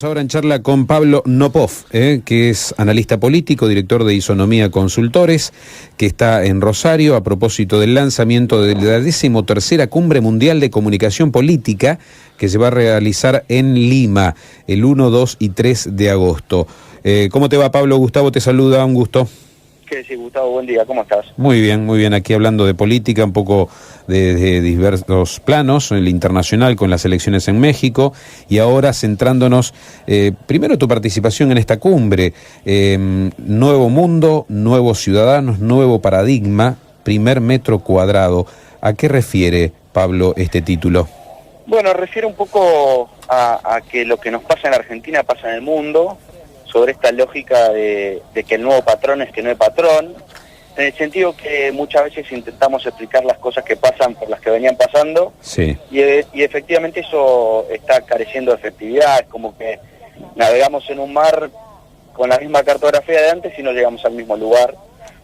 Ahora en charla con Pablo Nopov, que es analista político, director de Isonomía Consultores, que está en Rosario a propósito del lanzamiento de la 13ª Cumbre Mundial de Comunicación Política que se va a realizar en Lima el 1, 2 y 3 de agosto. ¿Cómo te va, Pablo? Gustavo te saluda, un gusto. ¿Qué decís, Gustavo? Buen día, ¿cómo estás? Muy bien, aquí hablando de política, un poco de diversos planos, el internacional con las elecciones en México, y ahora centrándonos, primero tu participación en esta cumbre, Nuevo Mundo, Nuevos Ciudadanos, Nuevo Paradigma, Primer Metro Cuadrado. ¿A qué refiere, Pablo, este título? Bueno, refiere un poco a que lo que nos pasa en Argentina pasa en el mundo, sobre esta lógica de que el nuevo patrón es que no hay patrón, en el sentido que muchas veces intentamos explicar las cosas que pasan por las que venían pasando, sí. y efectivamente eso está careciendo de efectividad. Es como que navegamos en un mar con la misma cartografía de antes y no llegamos al mismo lugar,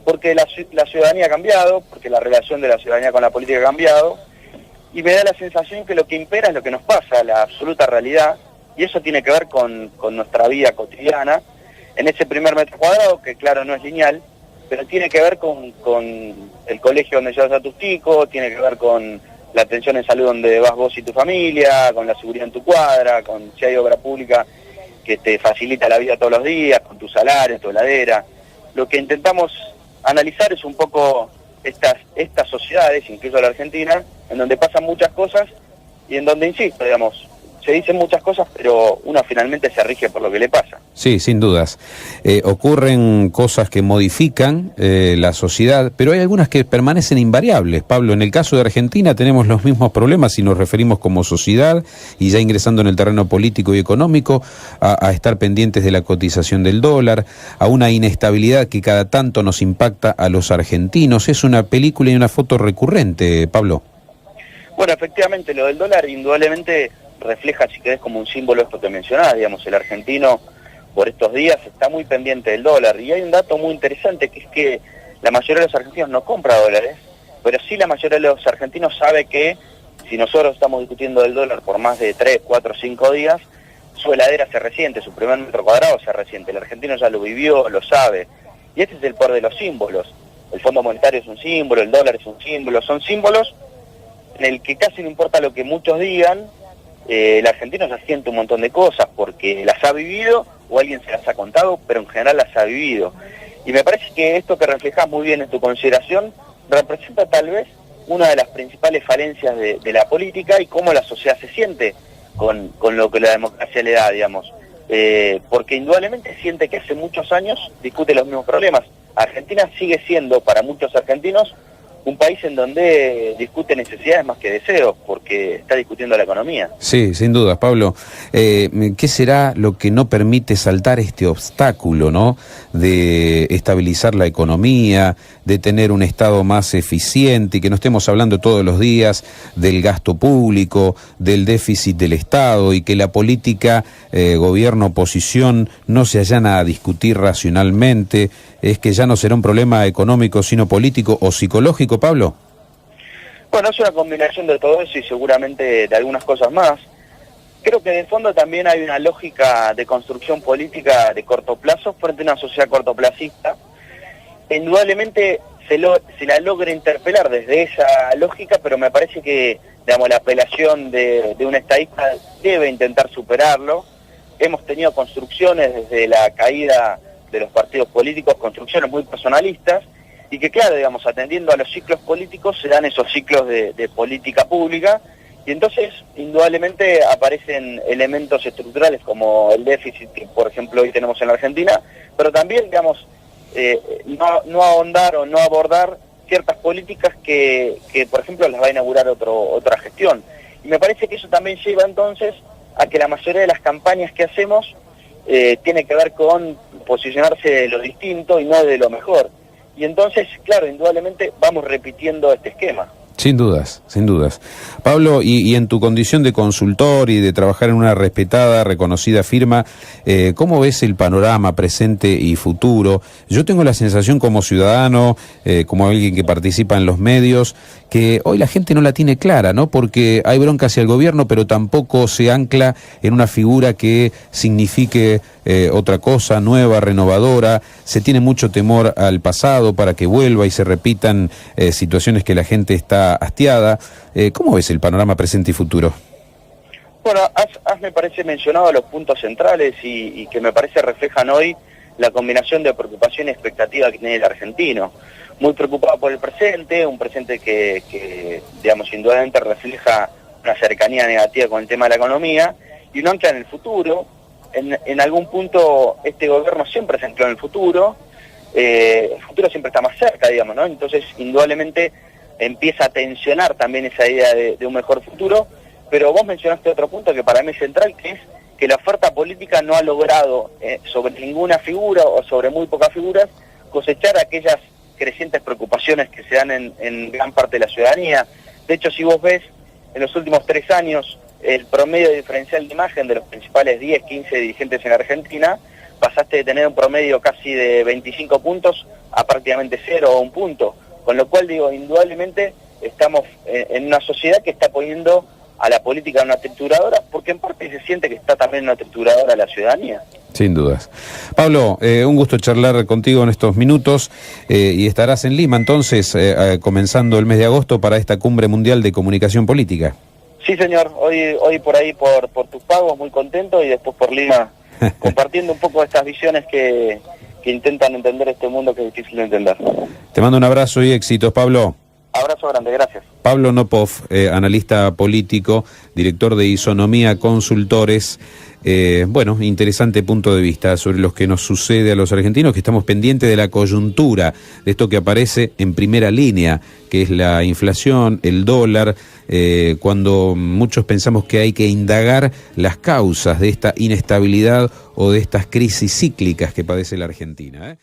porque la ciudadanía ha cambiado, porque la relación de la ciudadanía con la política ha cambiado, y me da la sensación que lo que impera es lo que nos pasa, la absoluta realidad, y eso tiene que ver con nuestra vida cotidiana, en ese primer metro cuadrado, que claro no es lineal, pero tiene que ver con el colegio donde llevas a tus chicos, tiene que ver con la atención en salud donde vas vos y tu familia, con la seguridad en tu cuadra, con si hay obra pública que te facilita la vida todos los días, con tu salario, tu heladera. Lo que intentamos analizar es un poco estas sociedades, incluso la Argentina, en donde pasan muchas cosas y en donde, insisto, digamos, se dicen muchas cosas, pero uno finalmente se rige por lo que le pasa. Sí, sin dudas. Ocurren cosas que modifican la sociedad, pero hay algunas que permanecen invariables. Pablo, en el caso de Argentina tenemos los mismos problemas si nos referimos como sociedad, y ya ingresando en el terreno político y económico, a estar pendientes de la cotización del dólar, a una inestabilidad que cada tanto nos impacta a los argentinos. Es una película y una foto recurrente, Pablo. Bueno, efectivamente, lo del dólar indudablemente refleja, si querés, como un símbolo esto que mencionás. Digamos, el argentino por estos días está muy pendiente del dólar, y hay un dato muy interesante, que es que la mayoría de los argentinos no compra dólares, pero sí la mayoría de los argentinos sabe que si nosotros estamos discutiendo del dólar por más de 3, 4, 5 días, su heladera se resiente, su primer metro cuadrado se resiente. El argentino ya lo vivió, lo sabe, y este es el poder de los símbolos. El Fondo Monetario es un símbolo, el dólar es un símbolo, son símbolos en el que casi no importa lo que muchos digan, el argentino ya siente un montón de cosas porque las ha vivido o alguien se las ha contado, pero en general las ha vivido. Y me parece que esto que reflejas muy bien en tu consideración representa tal vez una de las principales falencias de la política y cómo la sociedad se siente con lo que la democracia le da, digamos. Porque indudablemente siente que hace muchos años discute los mismos problemas. Argentina sigue siendo, para muchos argentinos, un país en donde discute necesidades más que deseos, porque está discutiendo la economía. Sí, sin duda, Pablo. ¿Qué será lo que no permite saltar este obstáculo, ¿no?, de estabilizar la economía, de tener un Estado más eficiente, y que no estemos hablando todos los días del gasto público, del déficit del Estado, y que la política, gobierno-oposición, no se allana a discutir racionalmente? ¿Es que ya no será un problema económico, sino político o psicológico, Pablo? Bueno, es una combinación de todo eso y seguramente de algunas cosas más. Creo que de fondo también hay una lógica de construcción política de corto plazo frente a una sociedad cortoplacista. Indudablemente se la logra interpelar desde esa lógica, pero me parece que, digamos, la apelación de un estadista debe intentar superarlo. Hemos tenido construcciones desde la caída de los partidos políticos, construcciones muy personalistas, y que claro, digamos, atendiendo a los ciclos políticos se dan esos ciclos de política pública, y entonces indudablemente aparecen elementos estructurales como el déficit que por ejemplo hoy tenemos en la Argentina, pero también, digamos, no ahondar o no abordar ciertas políticas que por ejemplo las va a inaugurar otra gestión. Y me parece que eso también lleva entonces a que la mayoría de las campañas que hacemos tiene que ver con posicionarse de lo distinto y no de lo mejor. Y entonces, claro, indudablemente vamos repitiendo este esquema. Sin dudas, sin dudas. Pablo, y en tu condición de consultor y de trabajar en una respetada, reconocida firma, ¿cómo ves el panorama presente y futuro? Yo tengo la sensación como ciudadano, como alguien que participa en los medios, que hoy la gente no la tiene clara, ¿no? Porque hay bronca hacia el gobierno, pero tampoco se ancla en una figura que signifique otra cosa, nueva, renovadora. Se tiene mucho temor al pasado para que vuelva y se repitan situaciones que la gente está hastiada. ¿Cómo ves el panorama presente y futuro? Bueno, has me parece mencionado los puntos centrales y que me parece reflejan hoy la combinación de preocupación y expectativa que tiene el argentino. Muy preocupado por el presente, un presente que digamos, indudablemente refleja una cercanía negativa con el tema de la economía, y un ancla en el futuro. En algún punto este gobierno siempre se ancló en el futuro siempre está más cerca, digamos, ¿no? Entonces, indudablemente empieza a tensionar también esa idea de un mejor futuro, pero vos mencionaste otro punto que para mí es central, que es que la oferta política no ha logrado, sobre ninguna figura o sobre muy pocas figuras, cosechar aquellas crecientes preocupaciones que se dan en gran parte de la ciudadanía. De hecho, si vos ves, en los últimos 3 años, el promedio diferencial de imagen de los principales 10, 15 dirigentes en Argentina, pasaste de tener un promedio casi de 25 puntos a prácticamente 0 o 1 punto. Con lo cual, digo, indudablemente estamos en una sociedad que está poniendo a la política en una trituradora, porque en parte se siente que está también en una trituradora la ciudadanía. Sin dudas. Pablo, un gusto charlar contigo en estos minutos, y estarás en Lima entonces, comenzando el mes de agosto para esta Cumbre Mundial de Comunicación Política. Sí, señor, hoy por ahí por tus pagos, muy contento, y después por Lima, compartiendo un poco estas visiones que intentan entender este mundo que es difícil de entender. Te mando un abrazo y éxitos, Pablo. Abrazo grande, gracias. Pablo Nopov, analista político, director de Isonomía Consultores. Bueno, interesante punto de vista sobre lo que nos sucede a los argentinos, que estamos pendientes de la coyuntura, de esto que aparece en primera línea, que es la inflación, el dólar, cuando muchos pensamos que hay que indagar las causas de esta inestabilidad o de estas crisis cíclicas que padece la Argentina,